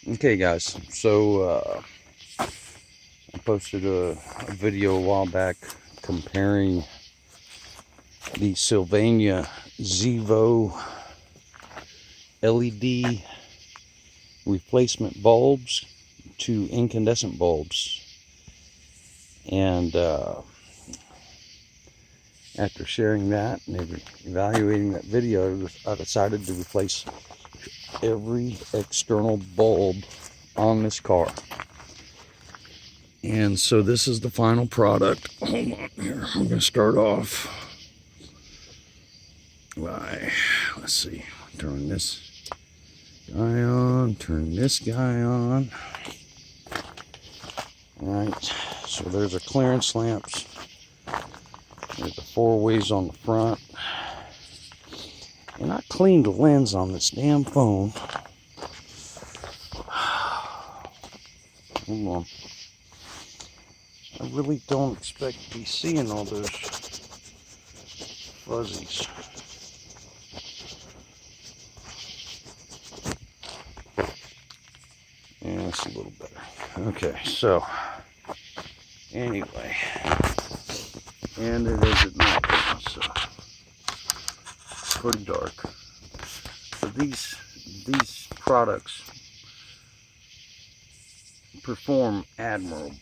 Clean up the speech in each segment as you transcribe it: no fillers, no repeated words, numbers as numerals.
Okay guys, so I posted a video a while back comparing the Sylvania ZEVO LED replacement bulbs to incandescent bulbs, and after sharing that and evaluating that video, I decided to replace every external bulb on this car. And so this is the final product. Hold on here. I'm going to start off by, let's see, turn this guy on, turn this guy on. Alright, so there's our clearance lamps. There's the 4 ways on the front. And I cleaned the lens on this damn phone. Hold on. I really don't expect to be seeing all those fuzzies. Yeah, it's a little better. Okay, so anyway, and it is at night now, so it's pretty dark. So these products perform admirably.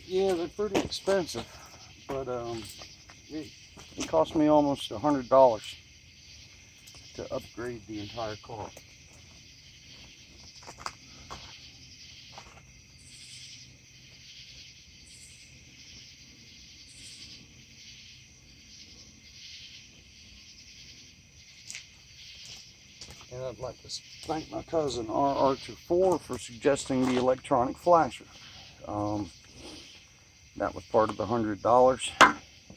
Yeah, they're pretty expensive, but it cost me almost $100 to upgrade the entire car. And I'd like to thank my cousin RR24 for suggesting the electronic flasher. That was part of the $100,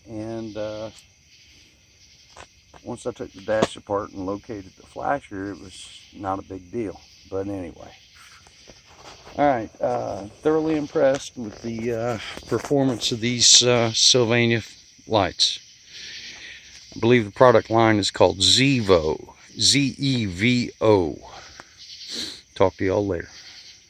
and once I took the dash apart and located the flasher, it was not a big deal. But anyway, alright, thoroughly impressed with the performance of these Sylvania lights. I believe the product line is called ZEVO, Z-E-V-O. Talk to y'all later.